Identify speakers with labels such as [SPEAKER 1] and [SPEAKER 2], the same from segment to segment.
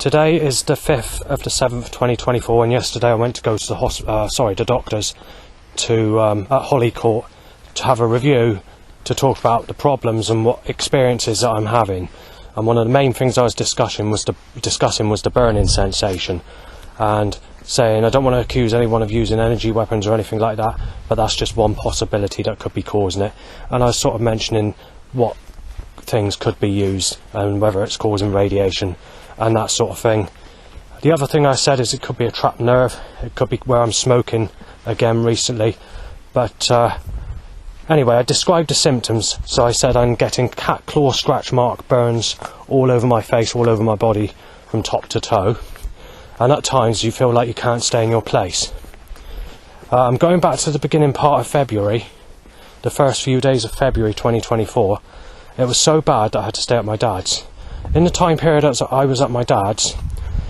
[SPEAKER 1] Today is the 5th of the 7th, 2024, and yesterday I went to go to the doctors to at Holly Court to have a review to talk about the problems and what experiences that I'm having. And one of the main things I was discussing was the burning sensation, and saying I don't want to accuse anyone of using energy weapons or anything like that, but that's just one possibility that could be causing it. And I was sort of mentioning what things could be used and whether it's causing radiation and that sort of thing. The other thing I said is it could be a trapped nerve, it could be where I'm smoking again recently, but anyway, I described the symptoms. So I said I'm getting cat claw scratch mark burns all over my face, all over my body from top to toe, and at times you feel like you can't stay in your place. I'm going back to the beginning part of February, the first few days of February 2024. It was so bad that I had to stay at my dad's. In the time period that I was at my dad's,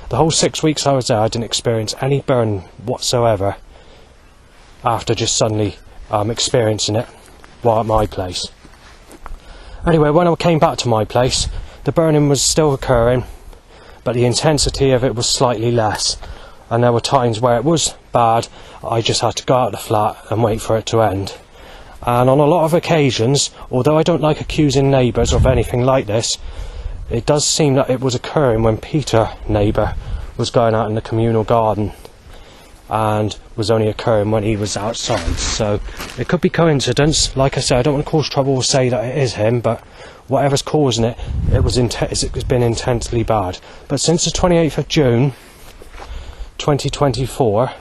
[SPEAKER 1] the whole 6 weeks I was there, I didn't experience any burn whatsoever after just suddenly experiencing it while at my place. Anyway, when I came back to my place, the burning was still occurring, but the intensity of it was slightly less, and there were times where it was bad. I just had to go out of the flat and wait for it to end. And on a lot of occasions, although I don't like accusing neighbours of anything like this, it does seem that it was occurring when Peter, neighbour, was going out in the communal garden, and was only occurring when he was outside. So it could be coincidence. Like I said, I don't want to cause trouble or say that it is him, but whatever's causing it, it's been intensely bad. But since the 28th of June 2024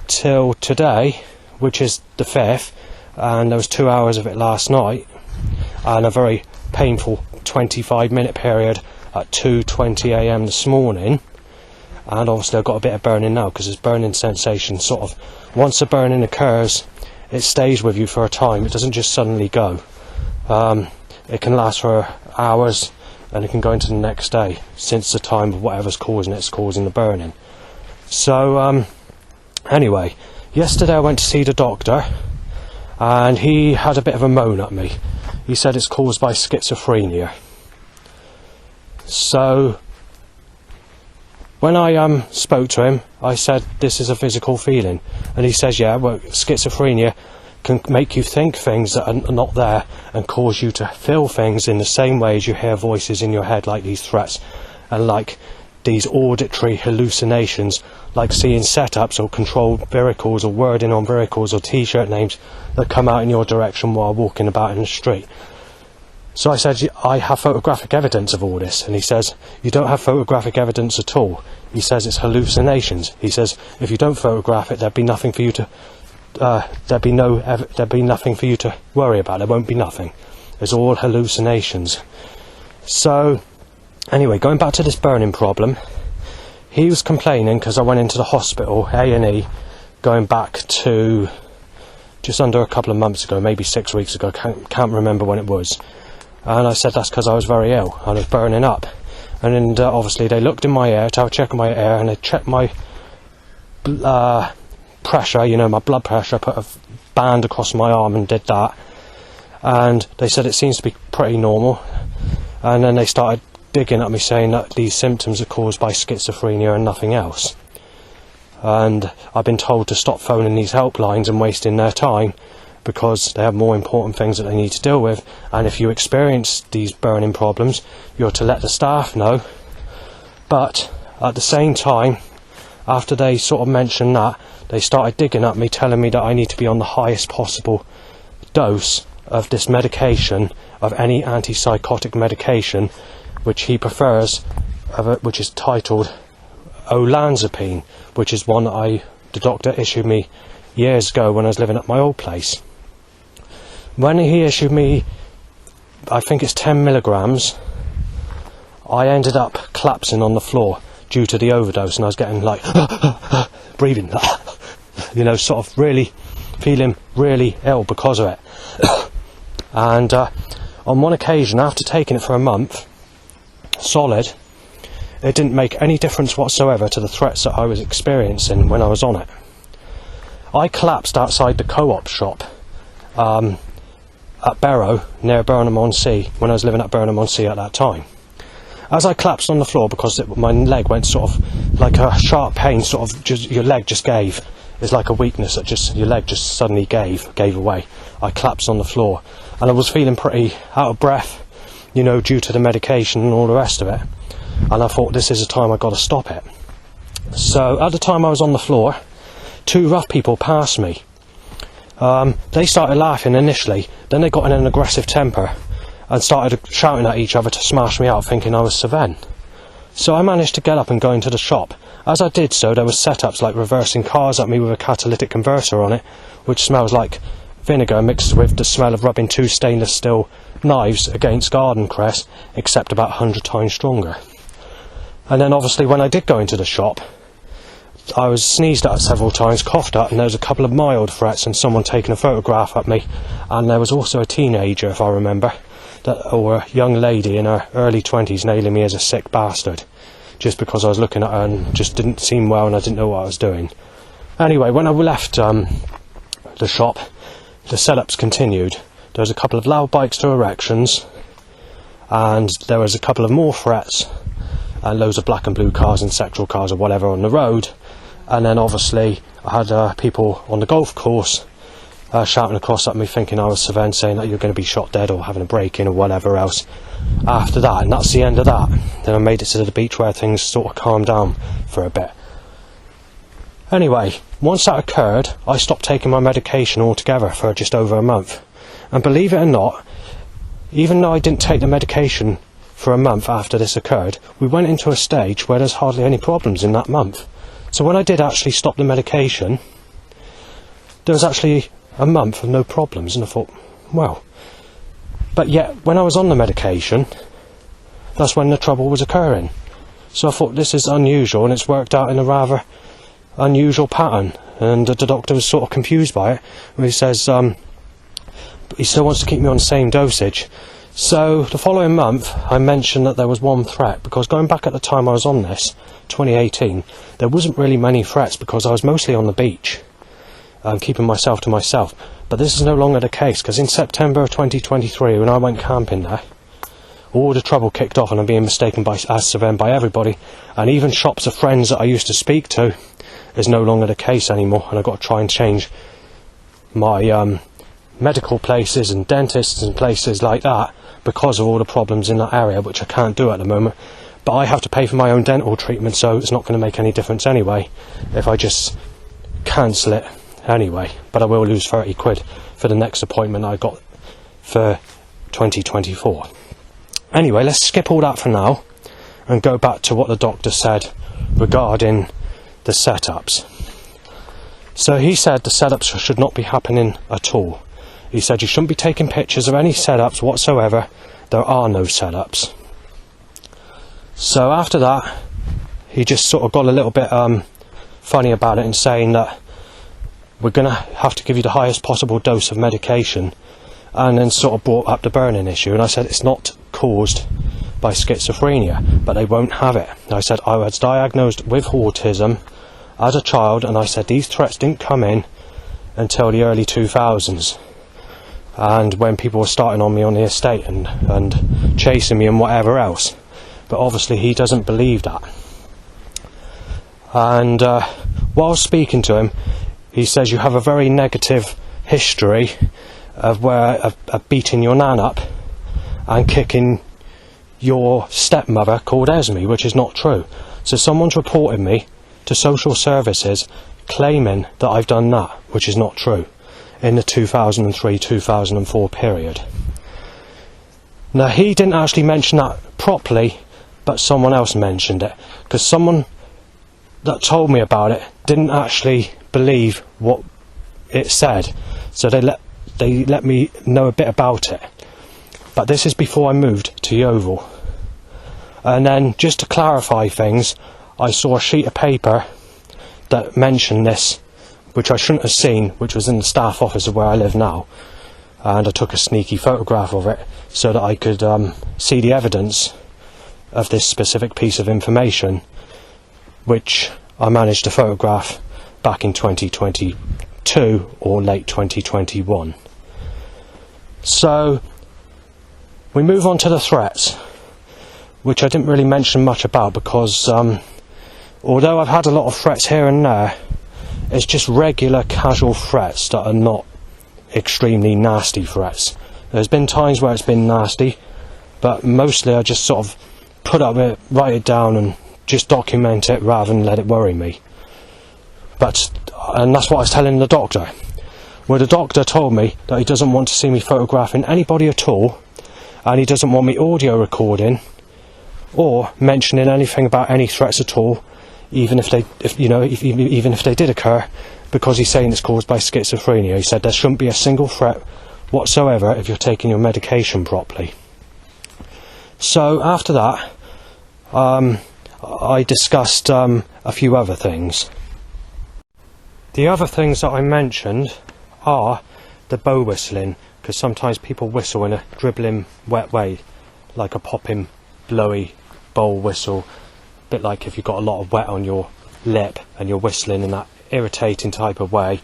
[SPEAKER 1] till today, which is the 5th, and there was 2 hours of it last night, and a very painful 25-minute period at 2:20 AM this morning, and obviously I've got a bit of burning now because it's burning sensation. Sort of, once the burning occurs, it stays with you for a time. It doesn't just suddenly go. It can last for hours, and it can go into the next day, since the time of whatever's causing it's causing the burning. So anyway, yesterday I went to see the doctor, and he had a bit of a moan at me. He said it's caused by schizophrenia. So when I spoke to him, I said, this is a physical feeling. And he says, yeah, well, schizophrenia can make you think things that are not there and cause you to feel things in the same way as you hear voices in your head, like these threats and like these auditory hallucinations, like seeing setups or controlled vehicles or wording on vehicles or t-shirt names that come out in your direction while walking about in the street. So I said, I have photographic evidence of all this. And he says, you don't have photographic evidence at all. He says it's hallucinations. He says, if you don't photograph it, there'd be nothing for you to there'd be nothing for you to worry about. There won't be nothing. It's all hallucinations. So anyway, going back to this burning problem, he was complaining because I went into the hospital, A&E, going back to just under a couple of months ago, maybe 6 weeks ago, can't remember when it was. And I said that's because I was very ill, I was burning up. And then obviously they looked in my air to have a check on my air, and they checked my pressure, you know, my blood pressure, put a band across my arm and did that. And they said it seems to be pretty normal. And then they started digging at me, saying that these symptoms are caused by schizophrenia and nothing else. And I've been told to stop phoning these helplines and wasting their time, because they have more important things that they need to deal with. And if you experience these burning problems, you're to let the staff know. But at the same time, after they sort of mentioned that, they started digging at me, telling me that I need to be on the highest possible dose of this medication, of any antipsychotic medication, which he prefers, which is titled olanzapine, which is one that the doctor issued me years ago when I was living at my old place. When he issued me, I think it's 10 milligrams, I ended up collapsing on the floor due to the overdose, and I was getting like breathing, you know, sort of really feeling really ill because of it. And on one occasion, after taking it for a month solid, it didn't make any difference whatsoever to the threats that I was experiencing when I was on it. I collapsed outside the co-op shop at Barrow, near Burnham-on-Sea, when I was living at Burnham-on-Sea at that time. As I collapsed on the floor, because my leg went sort of like a sharp pain, sort of just your leg just gave. It's like a weakness that just your leg just suddenly gave away. I collapsed on the floor, and I was feeling pretty out of breath, you know, due to the medication and all the rest of it. And I thought, this is the time I've got to stop it. So at the time I was on the floor, two rough people passed me. They started laughing initially, then they got in an aggressive temper and started shouting at each other to smash me out, thinking I was Sven. So I managed to get up and go into the shop. As I did so, there was setups like reversing cars at me with a catalytic converter on it, which smells like vinegar mixed with the smell of rubbing two stainless steel knives against garden cress, except about 100 times stronger. And then obviously when I did go into the shop, I was sneezed at several times, coughed at, and there was a couple of mild threats and someone taking a photograph at me. And there was also a teenager, if I remember, or a young lady in her early 20s nailing me as a sick bastard, just because I was looking at her and just didn't seem well and I didn't know what I was doing. Anyway, when I left the shop, the setups continued. There was a couple of loud bikes to erections, and there was a couple of more threats, and loads of black and blue cars and sexual cars or whatever on the road. And then obviously I had people on the golf course shouting across at me, thinking I was Sven, saying that you're going to be shot dead or having a break-in or whatever else after that. And that's the end of that. Then I made it to the beach where things sort of calmed down for a bit. Anyway, once that occurred, I stopped taking my medication altogether for just over a month. And believe it or not, even though I didn't take the medication for a month after this occurred, we went into a stage where there's hardly any problems in that month. So when I did actually stop the medication, there was actually a month of no problems, and I thought, well. But yet, when I was on the medication, that's when the trouble was occurring. So I thought, this is unusual, and it's worked out in a rather unusual pattern. And the doctor was sort of confused by it, where he says he still wants to keep me on the same dosage. So the following month I mentioned that there was one threat, because going back at the time I was on this, 2018, there wasn't really many threats because I was mostly on the beach, keeping myself to myself. But this is no longer the case, because in September of 2023, when I went camping there, all the trouble kicked off and I'm being mistaken as Sven by everybody, and even shops of friends that I used to speak to is no longer the case anymore, and I've got to try and change my medical places and dentists and places like that because of all the problems in that area, which I can't do at the moment. But I have to pay for my own dental treatment, so it's not going to make any difference anyway if I just cancel it anyway. But I will lose 30 quid for the next appointment I got for 2024. Anyway, let's skip all that for now and go back to what the doctor said regarding the setups. So he said the setups should not be happening at all. He said you shouldn't be taking pictures of any setups whatsoever. There are no setups. So after that, he just sort of got a little bit funny about it and saying that we're going to have to give you the highest possible dose of medication, and then sort of brought up the burning issue. And I said it's not caused by schizophrenia, but they won't have it. And I said I was diagnosed with autism as a child, and I said these threats didn't come in until the early 2000s. And when people were starting on me on the estate and chasing me and whatever else. But obviously he doesn't believe that. And while speaking to him, he says you have a very negative history of beating your nan up and kicking your stepmother called Esme, which is not true. So someone's reported me to social services claiming that I've done that, which is not true, in the 2003-2004 period. Now, he didn't actually mention that properly, but someone else mentioned it, because someone that told me about it didn't actually believe what it said, so they let me know a bit about it. But this is before I moved to Yeovil. And then, just to clarify things, I saw a sheet of paper that mentioned this, which I shouldn't have seen, which was in the staff office of where I live now, and I took a sneaky photograph of it so that I could see the evidence of this specific piece of information, which I managed to photograph back in 2022 or late 2021. So we move on to the threats. which I didn't really mention much about because although I've had a lot of threats here and there, it's just regular casual threats that are not extremely nasty threats. There's been times where it's been nasty, but mostly I just sort of put up with it, write it down and just document it rather than let it worry me. And that's what I was telling the doctor. Well, the doctor told me that he doesn't want to see me photographing anybody at all, and he doesn't want me audio recording or mentioning anything about any threats at all, even if they did occur, because he's saying it's caused by schizophrenia. He said there shouldn't be a single threat whatsoever if you're taking your medication properly. So after that, I discussed a few other things. The other things that I mentioned are the bow whistling, because sometimes people whistle in a dribbling, wet way, like a popping, blowy bowl whistle, a bit like if you've got a lot of wet on your lip and you're whistling in that irritating type of way,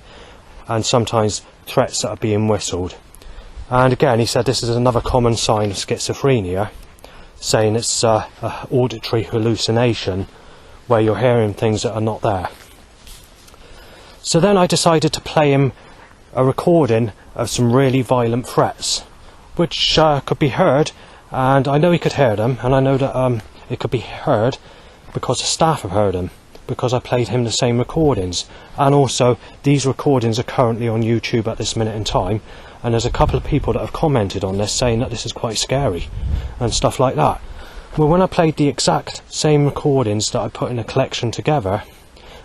[SPEAKER 1] and sometimes threats that are being whistled. And again, he said this is another common sign of schizophrenia, saying it's an auditory hallucination where you're hearing things that are not there. So then I decided to play him a recording of some really violent threats, which could be heard, and I know he could hear them, and I know that it could be heard because the staff have heard them, because I played him the same recordings. And also these recordings are currently on YouTube at this minute in time, and there's a couple of people that have commented on this saying that this is quite scary and stuff like that. Well, when I played the exact same recordings that I put in a collection together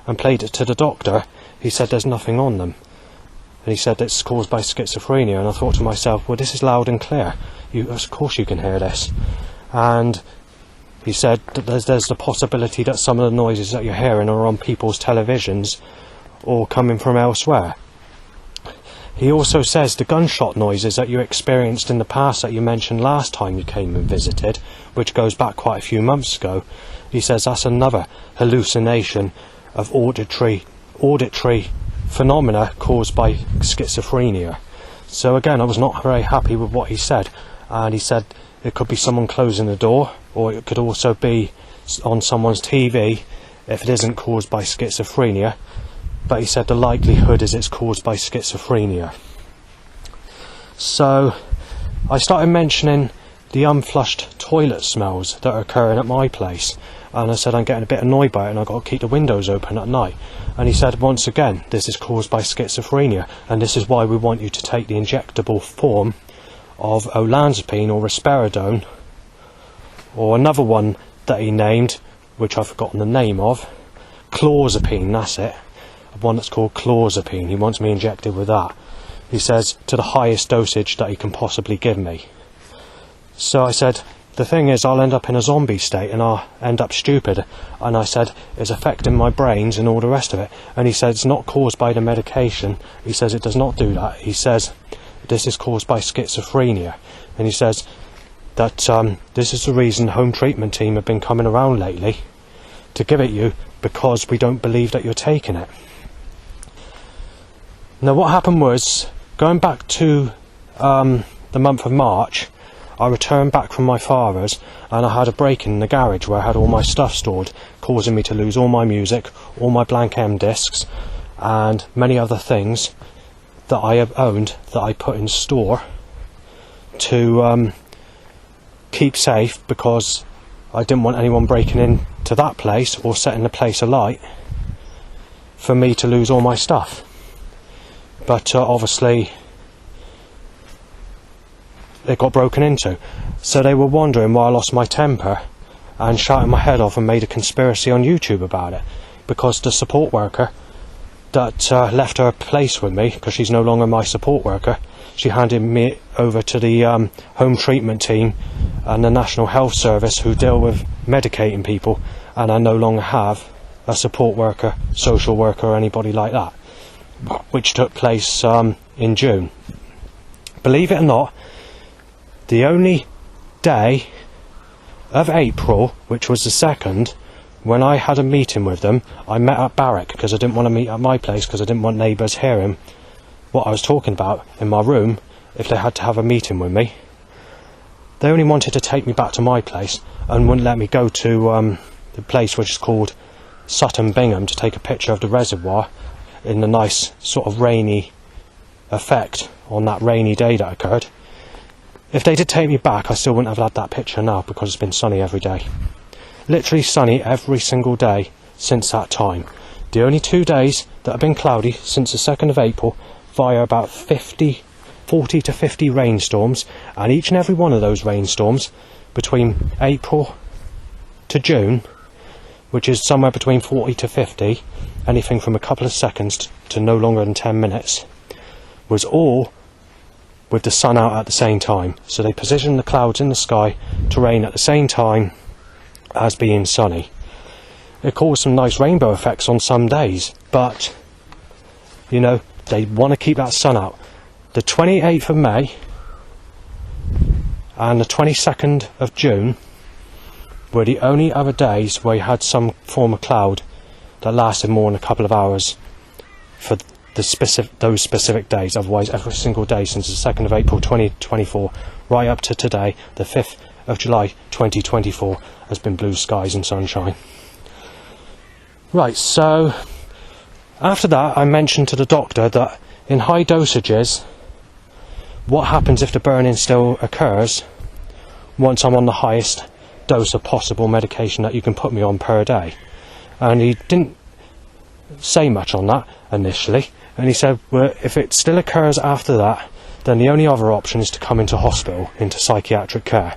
[SPEAKER 1] and played it to the doctor, he said there's nothing on them, and he said it's caused by schizophrenia. And I thought to myself, well, this is loud and clear, of course you can hear this. And he said that there's the possibility that some of the noises that you're hearing are on people's televisions or coming from elsewhere. He also says the gunshot noises that you experienced in the past that you mentioned last time you came and visited, which goes back quite a few months ago, he says that's another hallucination of auditory phenomena caused by schizophrenia. So again, I was not very happy with what he said, and he said it could be someone closing the door, or it could also be on someone's TV if it isn't caused by schizophrenia, but he said the likelihood is it's caused by schizophrenia. So I started mentioning the unflushed toilet smells that are occurring at my place, and I said I'm getting a bit annoyed by it and I've got to keep the windows open at night. And he said, once again, this is caused by schizophrenia, and this is why we want you to take the injectable form of olanzapine or risperidone, or another one that he named, which I've forgotten the name of, clozapine, that's it, one that's called clozapine. He wants me injected with that, he says, to the highest dosage that he can possibly give me. So I said, the thing is, I'll end up in a zombie state and I'll end up stupid. And I said, it's affecting my brains and all the rest of it. And he said, it's not caused by the medication. He says it does not do that. He says this is caused by schizophrenia. And he says that this is the reason the home treatment team have been coming around lately to give it you, because we don't believe that you're taking it. Now what happened was, going back to the month of March, I returned back from my father's and I had a break in the garage where I had all my stuff stored, causing me to lose all my music, all my blank M discs and many other things that I have owned that I put in store to keep safe, because I didn't want anyone breaking into that place or setting the place alight for me to lose all my stuff. But obviously it got broken into, so they were wondering why I lost my temper and shouting my head off and made a conspiracy on YouTube about it, because the support worker that left her place with me, because she's no longer my support worker, she handed me over to the home treatment team and the National Health Service who deal with medicating people, and I no longer have a support worker, social worker or anybody like that, which took place in June. Believe it or not, the only day of April, which was the 2nd, when I had a meeting with them, I met at Barrack, because I didn't want to meet at my place because I didn't want neighbours hearing what I was talking about in my room if they had to have a meeting with me. they only wanted to take me back to my place and wouldn't let me go to the place which is called Sutton Bingham to take a picture of the reservoir in the nice sort of rainy effect on that rainy day that occurred. If they did take me back, I still wouldn't have had that picture now, because it's been sunny every day. Literally sunny every single day since that time. The only 2 days that have been cloudy since the 2nd of April, via about 40 to 50 rainstorms, and each and every one of those rainstorms between April to June, which is somewhere between 40 to 50, anything from a couple of seconds to no longer than 10 minutes, was all with the sun out at the same time. So they positioned the clouds in the sky to rain at the same time as being sunny. It caused some nice rainbow effects on some days, but you know, they want to keep that sun out. The 28th of May and the 22nd of June were the only other days where you had some form of cloud that lasted more than a couple of hours for those specific days. Otherwise, every single day since the 2nd of April 2024 right up to today, the 5th of July 2024, has been blue skies and sunshine. Right, so after that I mentioned to the doctor that in high dosages, what happens if the burning still occurs once I'm on the highest dose of possible medication that you can put me on per day. And he didn't say much on that initially, and he said, well, if it still occurs after that, then the only other option is to come into hospital, into psychiatric care.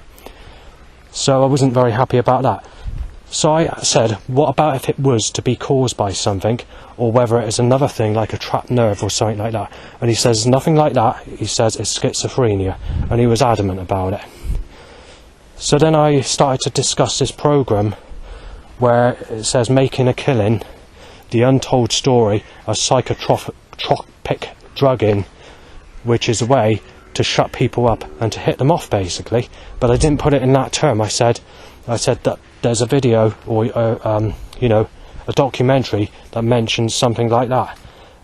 [SPEAKER 1] So I wasn't very happy about that. So I said, what about if it was to be caused by something, or whether it is another thing like a trapped nerve or something like that? And he says, nothing like that. He says it's schizophrenia, and he was adamant about it. So then I started to discuss this programme where it says Making a Killing, the untold story of psychotropic drugging, which is a way to shut people up and to hit them off, basically. But I didn't put it in that term. I said that there's a video or a documentary that mentions something like that.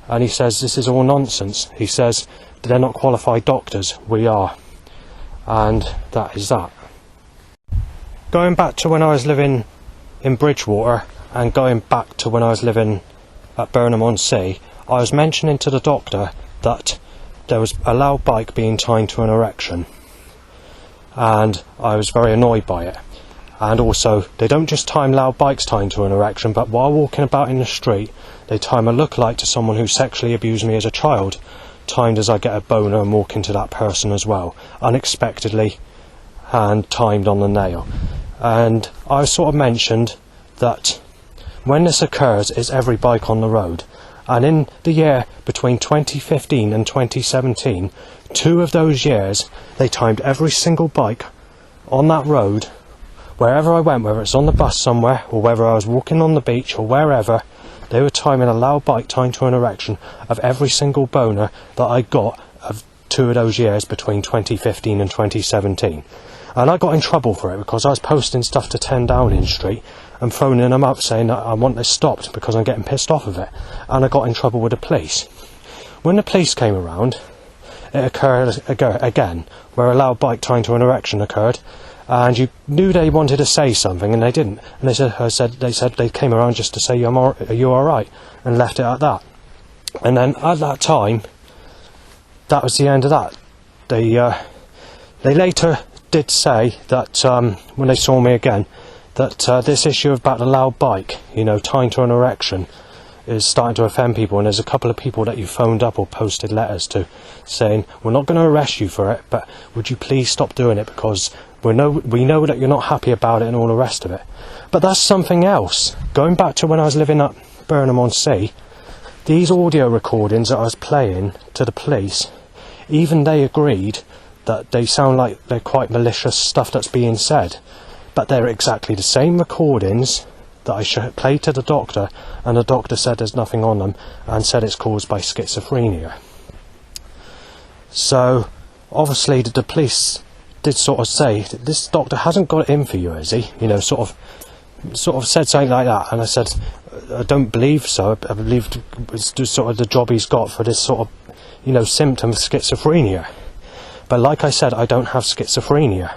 [SPEAKER 1] And he says this is all nonsense. He says they're not qualified doctors, we are. And that is that. Going back to when I was living in Bridgewater and going back to when I was living at Burnham-on-Sea, I was mentioning to the doctor that there was a loud bike being tied to an erection, and I was very annoyed by it. And also, they don't just time loud bikes tied to an erection, but while walking about in the street, they time a lookalike to someone who sexually abused me as a child, timed as I get a boner and walk into that person as well, unexpectedly, and timed on the nail. And I sort of mentioned that when this occurs, it's every bike on the road. And in the year between 2015 and 2017, 2 of those years, they timed every single bike on that road, wherever I went, whether it's on the bus somewhere, or whether I was walking on the beach, or wherever, they were timing a loud bike tied to an erection of every single boner that I got of 2 of those years between 2015 and 2017. And I got in trouble for it because I was posting stuff to 10 Downing Street and phoning them up saying that I want this stopped because I'm getting pissed off of it. And I got in trouble with the police. When the police came around, it occurred again, where a loud bike tied to an erection occurred, and you knew they wanted to say something and they didn't. And they said they came around just to say, are you alright? And left it at that. And then at that time, that was the end of that. They later did say that when they saw me again, that this issue about the loud bike, tying to an erection, is starting to offend people, and there's a couple of people that you phoned up or posted letters to saying, we're not going to arrest you for it, but would you please stop doing it, because we know that you're not happy about it and all the rest of it. But that's something else. Going back to when I was living at Burnham-on-Sea, these audio recordings that I was playing to the police, even they agreed that they sound like they're quite malicious stuff that's being said, but they're exactly the same recordings that I played to the doctor, and the doctor said there's nothing on them and said it's caused by schizophrenia. So obviously the police did sort of say, this doctor hasn't got it in for you, has he? Sort of said something like that. And I said, I don't believe so. I believe it's just sort of the job he's got for this sort of symptom of schizophrenia. But like I said, I don't have schizophrenia.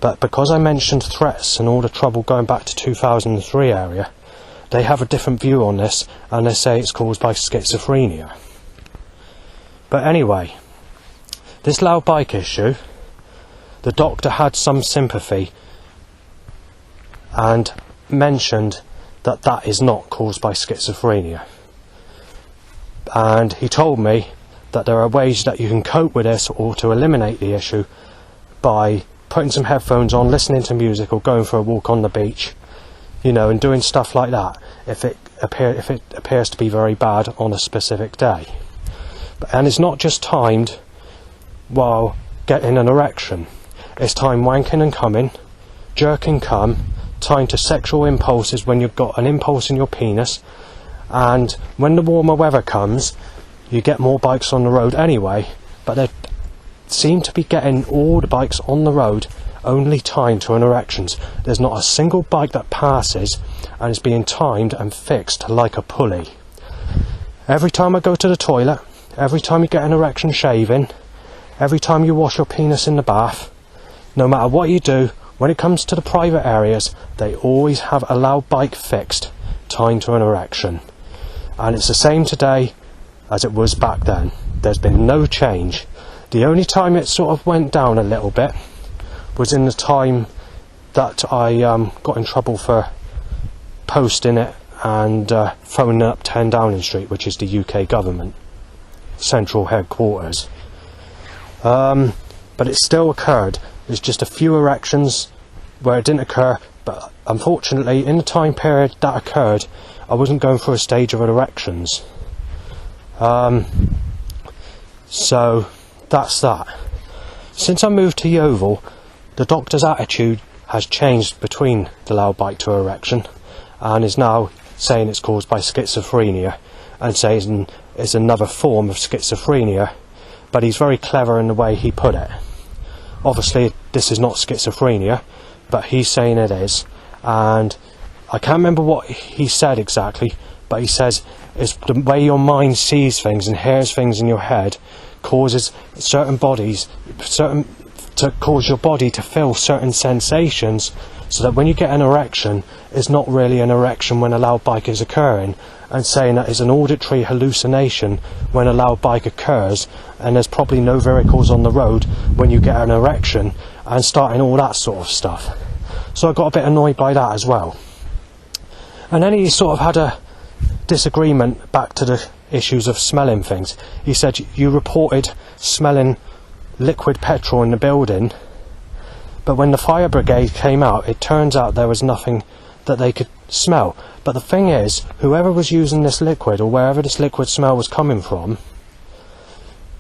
[SPEAKER 1] But because I mentioned threats and all the trouble going back to 2003 area, they have a different view on this, and they say it's caused by schizophrenia. But anyway, this loud bike issue, the doctor had some sympathy and mentioned that that is not caused by schizophrenia. And he told me that there are ways that you can cope with this or to eliminate the issue by putting some headphones on, listening to music, or going for a walk on the beach, you know, and doing stuff like that if it appears to be very bad on a specific day. And it's not just timed while getting an erection. It's time wanking and coming, jerking cum, time to sexual impulses when you've got an impulse in your penis, and when the warmer weather comes, you get more bikes on the road anyway, but they seem to be getting all the bikes on the road only timed to an erections. There's not a single bike that passes and is being timed and fixed like a pulley. Every time I go to the toilet, every time you get an erection shaving, every time you wash your penis in the bath, no matter what you do, when it comes to the private areas, they always have a loud bike fixed, timed to an erection. And it's the same today as it was back then. There's been no change. The only time it sort of went down a little bit was in the time that I got in trouble for posting it and phoning up 10 Downing Street, which is the UK government central headquarters. But it still occurred. There's just a few erections where it didn't occur, but unfortunately in the time period that occurred, I wasn't going through a stage of erections. So that's that. Since I moved to Yeovil, the doctor's attitude has changed between the loud bike to erection, and is now saying it's caused by schizophrenia, and saying it's another form of schizophrenia, but he's very clever in the way he put it. Obviously this is not schizophrenia, but he's saying it is, and I can't remember what he said exactly, but he says it's the way your mind sees things and hears things in your head causes certain bodies to cause your body to feel certain sensations, so that when you get an erection, it's not really an erection when a loud bike is occurring, and saying that it's an auditory hallucination when a loud bike occurs, and there's probably no vehicles on the road when you get an erection, and starting all that sort of stuff. So I got a bit annoyed by that as well. And then he sort of had a disagreement back to the issues of smelling things. He said you reported smelling liquid petrol in the building, but when the fire brigade came out, it turns out there was nothing that they could smell. But the thing is, whoever was using this liquid, or wherever this liquid smell was coming from,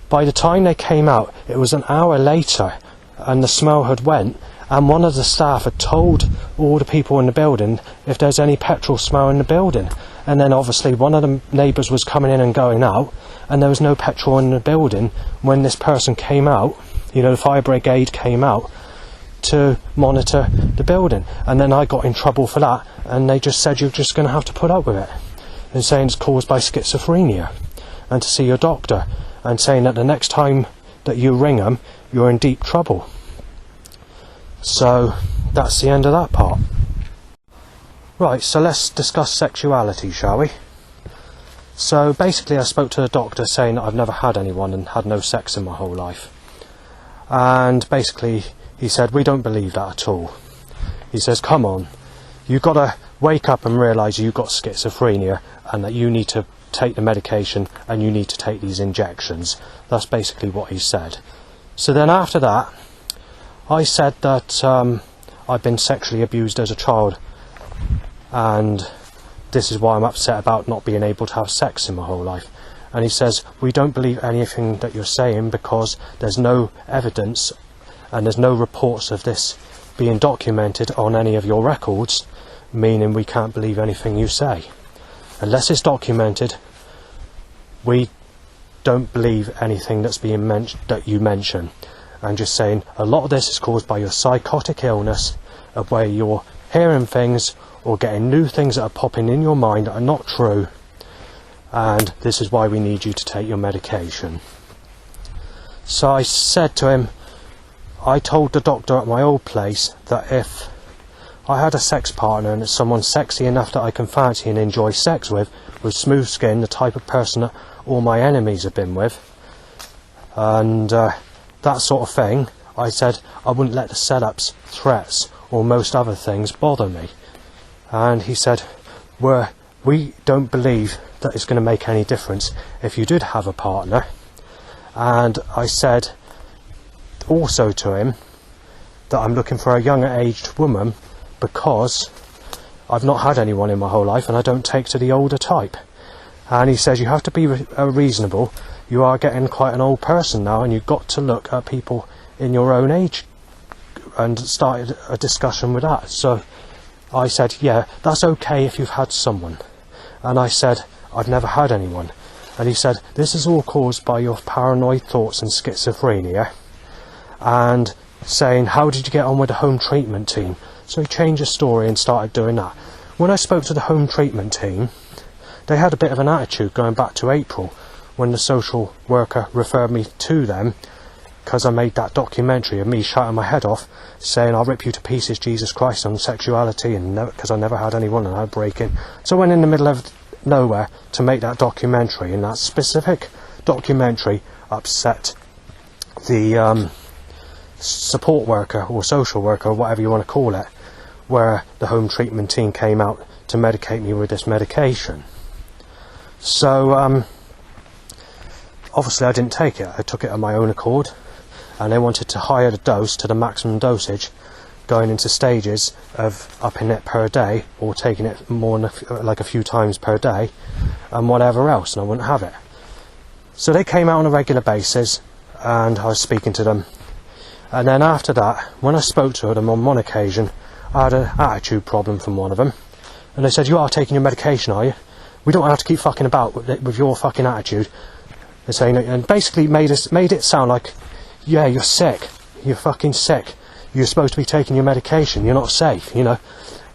[SPEAKER 1] by the time they came out, it was an hour later and the smell had went, and one of the staff had told all the people in the building if there's any petrol smell in the building. And then obviously one of the neighbours was coming in and going out, and there was no petrol in the building when this person came out, you know, the fire brigade came out to monitor the building. And then I got in trouble for that, and they just said you're just going to have to put up with it, and saying it's caused by schizophrenia, and to see your doctor, and saying that the next time that you ring them, you're in deep trouble. So that's the end of that part. Right, so let's discuss sexuality, shall we? So basically I spoke to the doctor saying that I've never had anyone and had no sex in my whole life. And basically he said, we don't believe that at all. He says, come on, you've got to wake up and realise you've got schizophrenia and that you need to take the medication and you need to take these injections. That's basically what he said. So then after that, I said that I'd been sexually abused as a child, and this is why I'm upset about not being able to have sex in my whole life. And he says, we don't believe anything that you're saying because there's no evidence and there's no reports of this being documented on any of your records, meaning we can't believe anything you say. Unless it's documented, we don't believe anything that's being that you mention. And just saying, a lot of this is caused by your psychotic illness, of where you're hearing things or getting new things that are popping in your mind that are not true, and this is why we need you to take your medication. So I said to him, I told the doctor at my old place that if I had a sex partner and it's someone sexy enough that I can fancy and enjoy sex with smooth skin, the type of person that all my enemies have been with, and that sort of thing, I said I wouldn't let the setups, threats, or most other things bother me. And he said, we don't believe that it's going to make any difference if you did have a partner. And I said also to him that I'm looking for a younger aged woman because I've not had anyone in my whole life and I don't take to the older type. And he says, you have to be reasonable. You are getting quite an old person now, and you've got to look at people in your own age, and started a discussion with that. So I said, yeah, that's okay if you've had someone. And I said, I've never had anyone. And he said, this is all caused by your paranoid thoughts and schizophrenia. And saying, how did you get on with the home treatment team? So he changed the story and started doing that. When I spoke to the home treatment team, they had a bit of an attitude going back to April, when the social worker referred me to them, because I made that documentary of me shouting my head off, saying, I'll rip you to pieces, Jesus Christ, on sexuality, and because I never had anyone and I'd break in. So I went in the middle of nowhere to make that documentary, and that specific documentary upset the support worker or social worker, or whatever you want to call it, where the home treatment team came out to medicate me with this medication. So obviously I didn't take it. I took it on my own accord, and they wanted to higher the dose to the maximum dosage, going into stages of upping it per day or taking it more than like a few times per day and whatever else, and I wouldn't have it. So they came out on a regular basis and I was speaking to them, and then after that, when I spoke to them on one occasion, I had an attitude problem from one of them, and they said, you are taking your medication, are you? We don't have to keep fucking about with your fucking attitude. They're saying, and basically made it sound like, yeah, you're sick, you're fucking sick, you're supposed to be taking your medication, you're not safe, you know.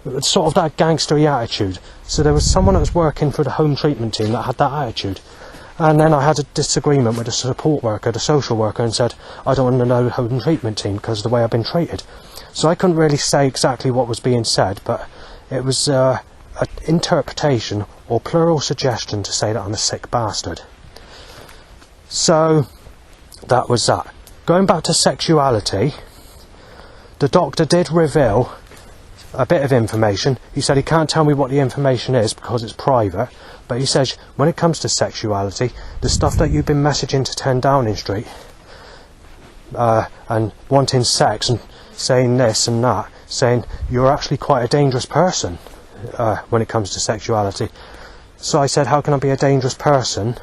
[SPEAKER 1] It's sort of that gangstery attitude. So there was someone that was working for the home treatment team that had that attitude. And then I had a disagreement with the support worker, the social worker, and said, I don't want to know the home treatment team because of the way I've been treated. So I couldn't really say exactly what was being said, but it was an interpretation or plural suggestion to say that I'm a sick bastard. So that was that. Going back to sexuality, the doctor did reveal a bit of information. He said he can't tell me what the information is because it's private, but he says when it comes to sexuality, the stuff that you've been messaging to 10 Downing Street and wanting sex and saying this and that, saying you're actually quite a dangerous person when it comes to sexuality. So I said, how can I be a dangerous person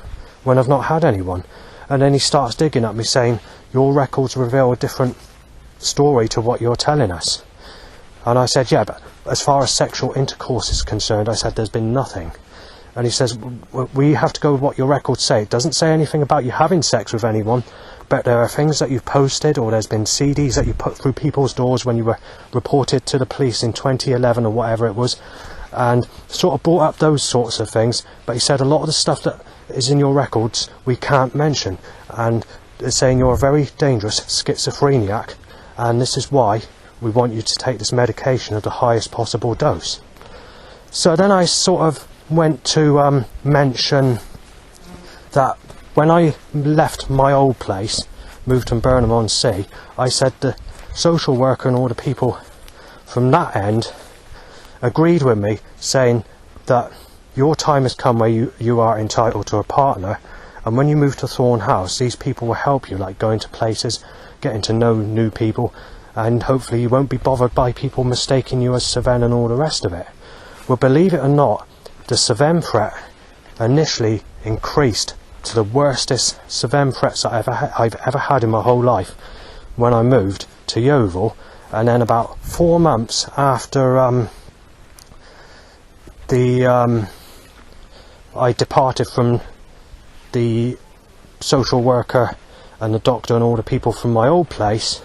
[SPEAKER 1] when I've not had anyone? And then he starts digging at me saying, your records reveal a different story to what you're telling us. And I said, yeah, but as far as sexual intercourse is concerned, I said, there's been nothing. And he says, we have to go with what your records say. It doesn't say anything about you having sex with anyone, but there are things that you've posted, or there's been CDs that you put through people's doors when you were reported to the police in 2011 or whatever it was, and sort of brought up those sorts of things. But he said a lot of the stuff that is in your records we can't mention, and they're saying you're a very dangerous schizophreniac, and this is why we want you to take this medication at the highest possible dose. So then I sort of went to mention that when I left my old place, moved from Burnham-on-Sea, I said the social worker and all the people from that end agreed with me, saying that your time has come where you are entitled to a partner, and when you move to Thorn House, these people will help you, like going to places, getting to know new people, and hopefully you won't be bothered by people mistaking you as Seven and all the rest of it. Well, believe it or not, the Seven threat initially increased to the worstest Seven threats I've ever had in my whole life when I moved to Yeovil. And then about 4 months after I departed from the social worker and the doctor and all the people from my old place,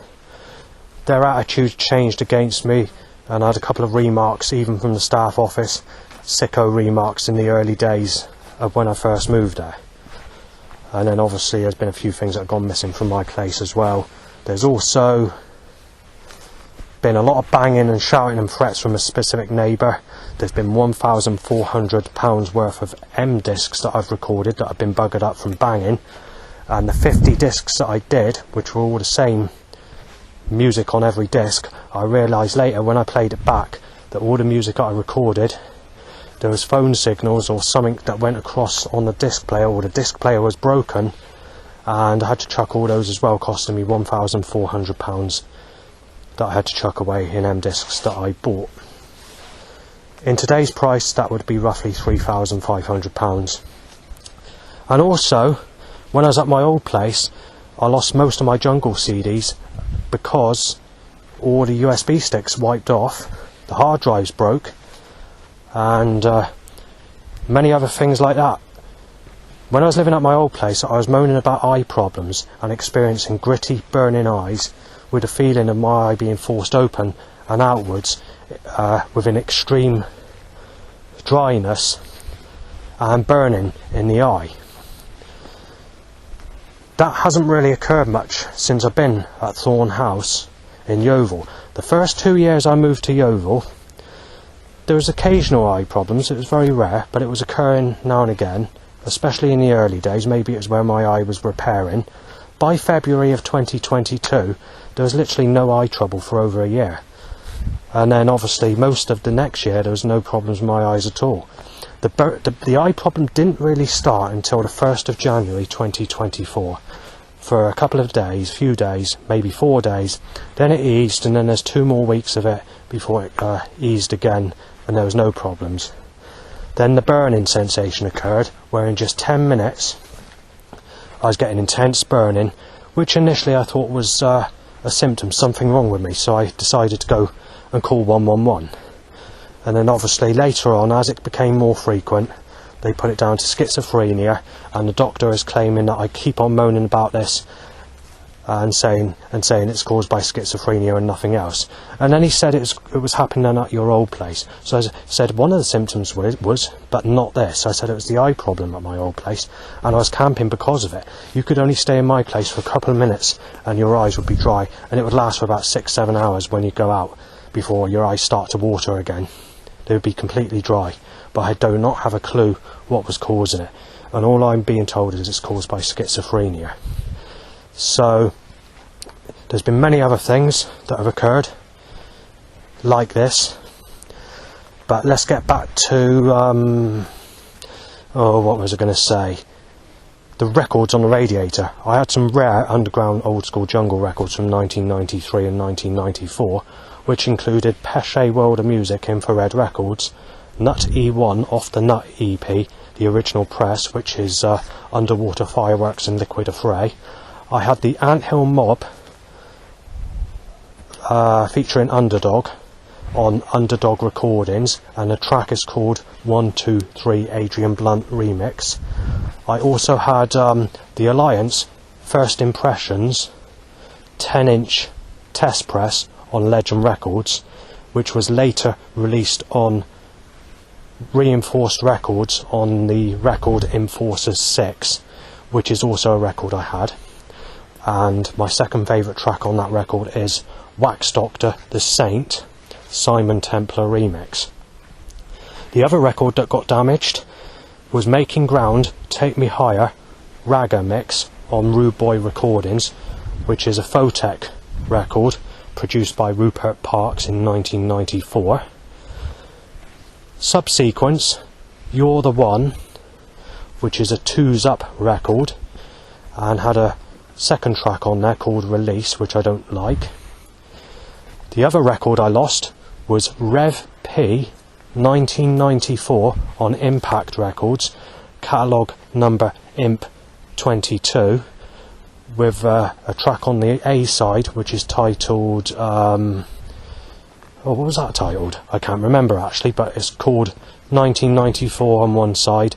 [SPEAKER 1] their attitude changed against me, and I had a couple of remarks even from the staff office, sicko remarks in the early days of when I first moved there. And then obviously there's been a few things that have gone missing from my place as well. There's also been a lot of banging and shouting and threats from a specific neighbour. There's been £1,400 worth of M discs that I've recorded that have been buggered up from banging, and the 50 discs that I did, which were all the same music on every disc, I realised later when I played it back that all the music I recorded, there was phone signals or something that went across on the disc player, or the disc player was broken, and I had to chuck all those as well, costing me £1,400 that I had to chuck away in M discs that I bought. In today's price, that would be roughly £3,500. And also, when I was at my old place, I lost most of my jungle CDs because all the USB sticks wiped off, the hard drives broke, and many other things like that. When I was living at my old place, I was moaning about eye problems and experiencing gritty, burning eyes with a feeling of my eye being forced open and outwards with an extreme dryness and burning in the eye. That hasn't really occurred much since I've been at Thorn House in Yeovil. The first 2 years I moved to Yeovil, there was occasional eye problems. It was very rare, but it was occurring now and again, especially in the early days. Maybe it was where my eye was repairing. By February of 2022, there was literally no eye trouble for over a year. And then obviously most of the next year there was no problems with my eyes at all. The eye problem didn't really start until the 1st of January 2024. For a couple of days, few days, maybe 4 days. Then it eased, and then there's 2 more weeks of it before it eased again, and there was no problems. Then the burning sensation occurred, where in just 10 minutes I was getting intense burning, which initially I thought was a symptom, something wrong with me, so I decided to go and call 111. And then obviously later on, as it became more frequent, they put it down to schizophrenia, and the doctor is claiming that I keep on moaning about this and saying it's caused by schizophrenia and nothing else. And then he said it was happening at your old place. So I said one of the symptoms was, but not this. I said it was the eye problem at my old place, and I was camping because of it. You could only stay in my place for a couple of minutes and your eyes would be dry, and it would last for about 6-7 hours when you go out before your eyes start to water again. They would be completely dry, but I do not have a clue what was causing it, and all I'm being told is it's caused by schizophrenia. So there's been many other things that have occurred like this, but let's get back to what was I going to say, the records on the radiator. I had some rare underground old school jungle records from 1993 and 1994, which included Pesce World of Music infrared records, Nut E1 off the Nut EP, the original press, which is Underwater Fireworks and Liquid Affray. I had the Anthill Mob featuring Underdog on Underdog Recordings, and the track is called 123 Adrian Blunt Remix. I also had the Alliance First Impressions 10-inch test press on Legend Records, which was later released on Reinforced Records on the record Enforcers 6, which is also a record I had. And my second favourite track on that record is Wax Doctor the Saint Simon Templar Remix. The other record that got damaged was Making Ground Take Me Higher Ragga Mix on Rude Boy Recordings, which is a Photech record produced by Rupert Parks in 1994. Subsequence You're the One, which is a Two's Up record, and had a second track on there called Release, which I don't like. The other record I lost was Rev P 1994 on Impact Records, catalogue number Imp 22, with a track on the A side which is titled what was that titled? I can't remember actually, but it's called 1994 on one side.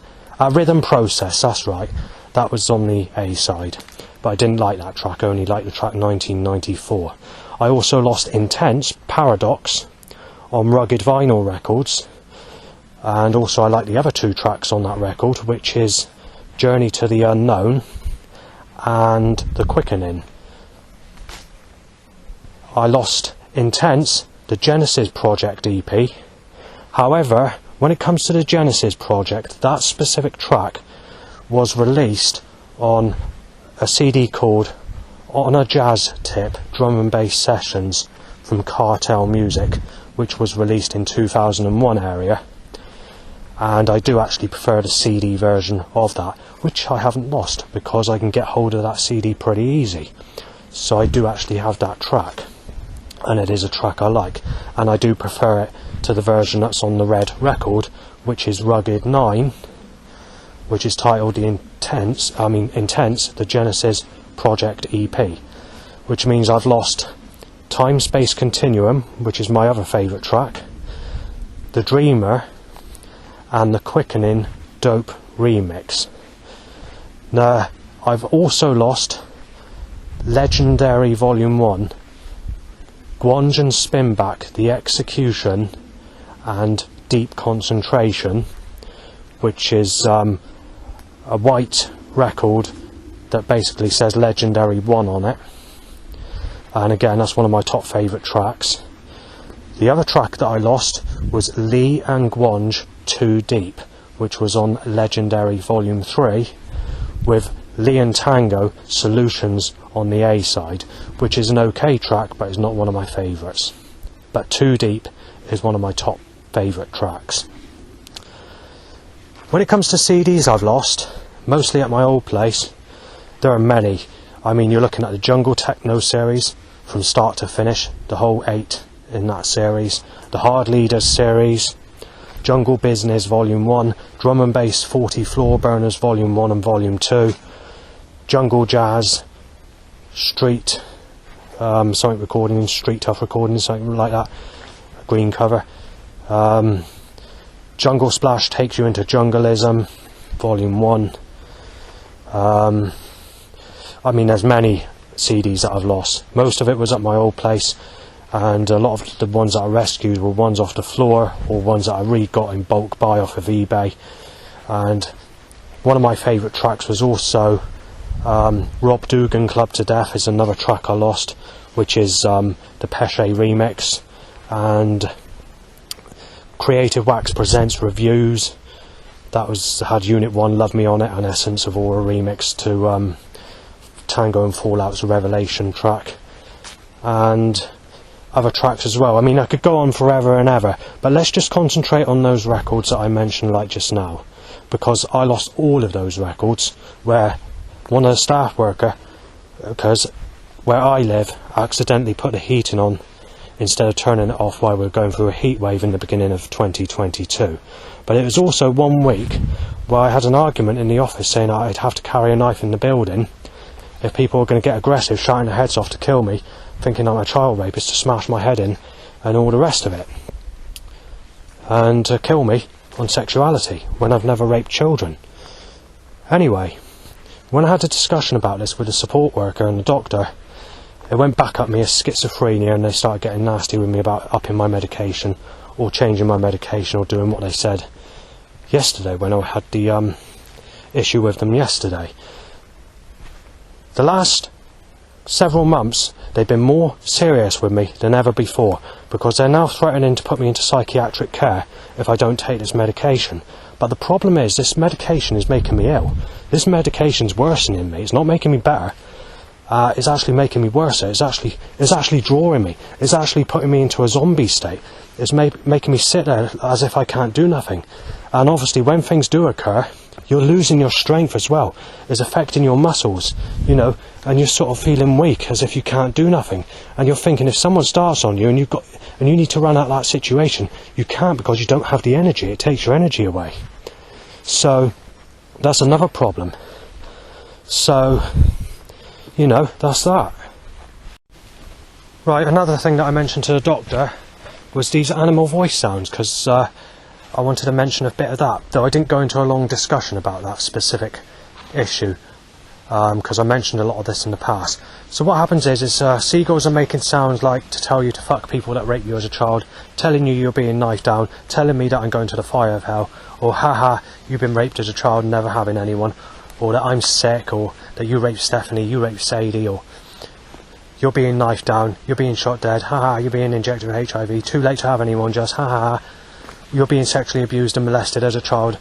[SPEAKER 1] Rhythm Process, that's right, that was on the A side, but I didn't like that track, I only liked the track 1994. I also lost Intense Paradox on Rugged Vinyl Records, and also I like the other 2 tracks on that record, which is Journey to the Unknown and The Quickening. I lost Intense, the Genesis Project EP. However, when it comes to the Genesis Project, that specific track was released on a CD called On a Jazz Tip Drum and Bass Sessions from Cartel Music, which was released in 2001 area, and I do actually prefer the CD version of that, which I haven't lost because I can get hold of that CD pretty easy. So I do actually have that track, and it is a track I like, and I do prefer it to the version that's on the red record, which is Rugged 9, which is titled Intense, the Genesis Project EP, which means I've lost Time Space Continuum, which is my other favourite track, The Dreamer, and the Quickening Dope Remix. Now, I've also lost Legendary Volume 1, Gwanj and Spinback, The Execution, and Deep Concentration, which is a white record that basically says Legendary 1 on it. And again, that's one of my top favourite tracks. The other track that I lost was Lee and Gwanj Too Deep, which was on Legendary Volume 3, with Lee and Tango Solutions on the A side, which is an okay track, but it's not one of my favourites. But Too Deep is one of my top favourite tracks. When it comes to CDs I've lost, mostly at my old place, there are many. I mean, you're looking at the Jungle Techno series from start to finish, the whole 8 in that series, the Hard Leaders series, Jungle Business Volume 1, Drum and Bass 40 Floor Burners Volume 1 and Volume 2, Jungle Jazz, Street, something recording, Street Tough recording, something like that, green cover, Jungle Splash Takes You Into Jungleism, Volume 1, I mean, there's many CDs that I've lost. Most of it was at my old place, and a lot of the ones that I rescued were ones off the floor or ones that I re-got in bulk buy off of eBay. And one of my favourite tracks was also Rob Dugan Club to Death is another track I lost, which is the Pesce remix, and Creative Wax Presents Reviews, that had Unit 1 Love Me on it, and Essence of Aura remix to Tango and Fallout's Revelation track, and other tracks as well. I mean, I could go on forever and ever, but let's just concentrate on those records that I mentioned like just now, because I lost all of those records where one of the staff worker, because where I live, accidentally put the heating on instead of turning it off while we were going through a heat wave in the beginning of 2022. But it was also 1 week where I had an argument in the office saying I'd have to carry a knife in the building if people were going to get aggressive, shouting their heads off to kill me, thinking I'm a child rapist, to smash my head in and all the rest of it, and to kill me on sexuality when I've never raped children. Anyway, when I had a discussion about this with the support worker and the doctor, it went back at me as schizophrenia, and they started getting nasty with me about upping my medication or changing my medication or doing what they said yesterday when I had the issue with them yesterday. The last several months they've been more serious with me than ever before, because they're now threatening to put me into psychiatric care if I don't take this medication. But the problem is, this medication is making me ill. This medication's worsening me. It's not making me better. It's actually making me worse. It's actually drawing me. It's actually putting me into a zombie state. It's making me sit there as if I can't do nothing. And obviously when things do occur, you're losing your strength as well. It's affecting your muscles, you know, and you're sort of feeling weak, as if you can't do nothing. And you're thinking, if someone starts on you and you need to run out of that situation, you can't, because you don't have the energy. It takes your energy away. So that's another problem. So, you know, that's that. Right, another thing that I mentioned to the doctor was these animal voice sounds, because I wanted to mention a bit of that, though I didn't go into a long discussion about that specific issue, because I mentioned a lot of this in the past. So what happens is seagulls are making sounds like to tell you to fuck people that rape you as a child, telling you you're being knifed down, telling me that I'm going to the fire of hell, or haha, you've been raped as a child, never having anyone, or that I'm sick, or that you raped Stephanie, you raped Sadie, or you're being knifed down, you're being shot dead, haha, you're being injected with HIV, too late to have anyone, just haha, you're being sexually abused and molested as a child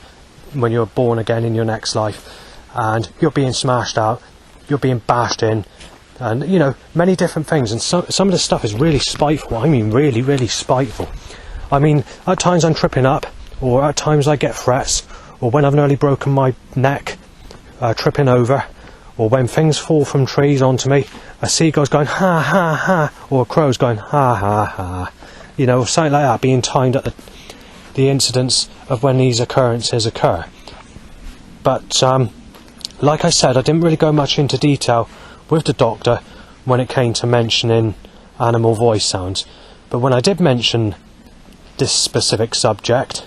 [SPEAKER 1] when you're born again in your next life, and you're being smashed out, you're being bashed in, and you know, many different things. And some of the stuff is really spiteful. I mean really, really spiteful. I mean, at times I'm tripping up, or at times I get threats, or when I've nearly broken my neck tripping over, or when things fall from trees onto me, a seagull's going ha ha ha, or a crow's going ha ha ha, you know, something like that, being timed at the incidents of when these occurrences occur. But like I said, I didn't really go much into detail with the doctor when it came to mentioning animal voice sounds, but when I did mention this specific subject,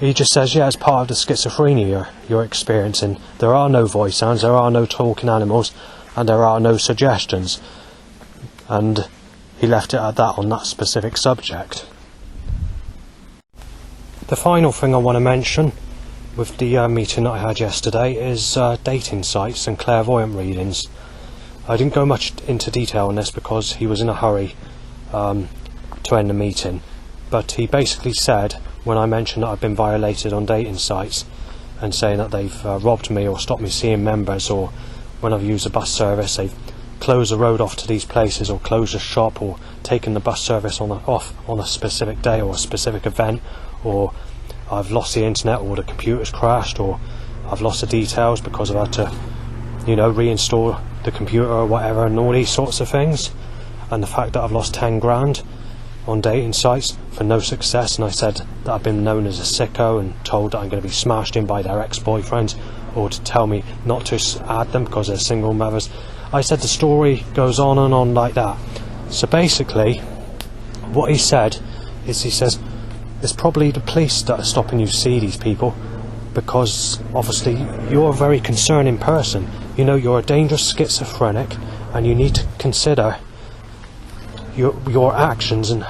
[SPEAKER 1] he just says, yeah, it's part of the schizophrenia you're experiencing. There are no voice sounds, there are no talking animals, and there are no suggestions. And he left it at that on that specific subject. The final thing I want to mention with the meeting that I had yesterday is dating sites and clairvoyant readings. I didn't go much into detail on this because he was in a hurry to end the meeting, but he basically said, when I mentioned that I've been violated on dating sites and saying that they've robbed me or stopped me seeing members, or when I've used a bus service they've closed the road off to these places, or closed a shop, or taken the bus service off on a specific day or a specific event, or I've lost the internet, or the computer's crashed, or I've lost the details because I've had to, you know, reinstall the computer or whatever, and all these sorts of things. And the fact that I've lost 10 grand on dating sites for no success, and I said that I've been known as a sicko and told that I'm going to be smashed in by their ex-boyfriends, or to tell me not to add them because they're single mothers. I said the story goes on and on like that. So basically what he said is, he says it's probably the police that are stopping you see these people, because obviously you're a very concerning person. You know, you're a dangerous schizophrenic, and you need to consider your actions and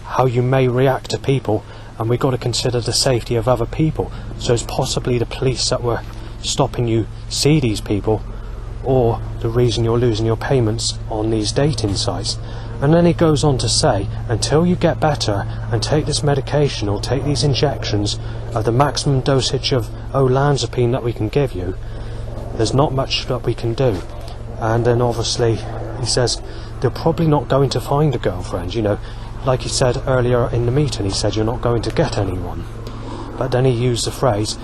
[SPEAKER 1] how you may react to people, and we've got to consider the safety of other people. So it's possibly the police that were stopping you see these people, or the reason you're losing your payments on these dating sites. And then he goes on to say, until you get better and take this medication or take these injections of the maximum dosage of olanzapine that we can give you, there's not much that we can do. And then obviously he says they're probably not going to find a girlfriend, you know, like he said earlier in the meeting. He said you're not going to get anyone, but then he used the phrase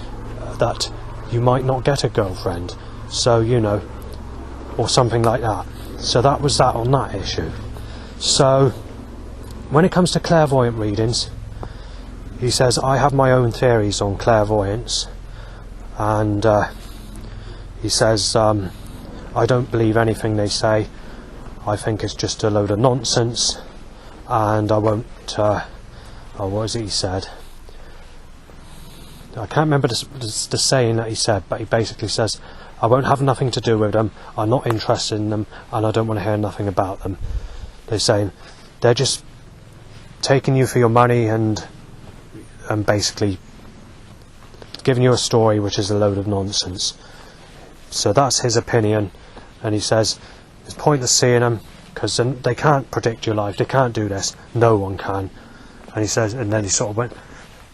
[SPEAKER 1] that you might not get a girlfriend, so you know, or something like that. So that was that on that issue. So when it comes to clairvoyant readings, he says I have my own theories on clairvoyance, and he says I don't believe anything they say. I think it's just a load of nonsense, and I won't oh, what was it he said? I can't remember the saying that he said, but he basically says I won't have nothing to do with them, I'm not interested in them, and I don't want to hear nothing about them. They're saying they're just taking you for your money and basically giving you a story which is a load of nonsense. So that's his opinion, and he says it's pointless seeing them because they can't predict your life, they can't do this, no one can. And he says, and then he sort of went,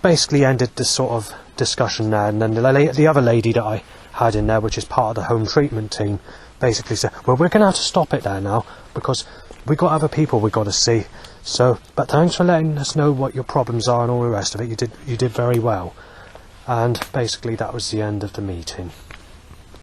[SPEAKER 1] basically ended this sort of discussion there. And then the other lady that I had in there, which is part of the home treatment team, basically said, well, we're going to have to stop it there now because we've got other people we've got to see. So, but thanks for letting us know what your problems are and all the rest of it. You did very well. And basically that was the end of the meeting.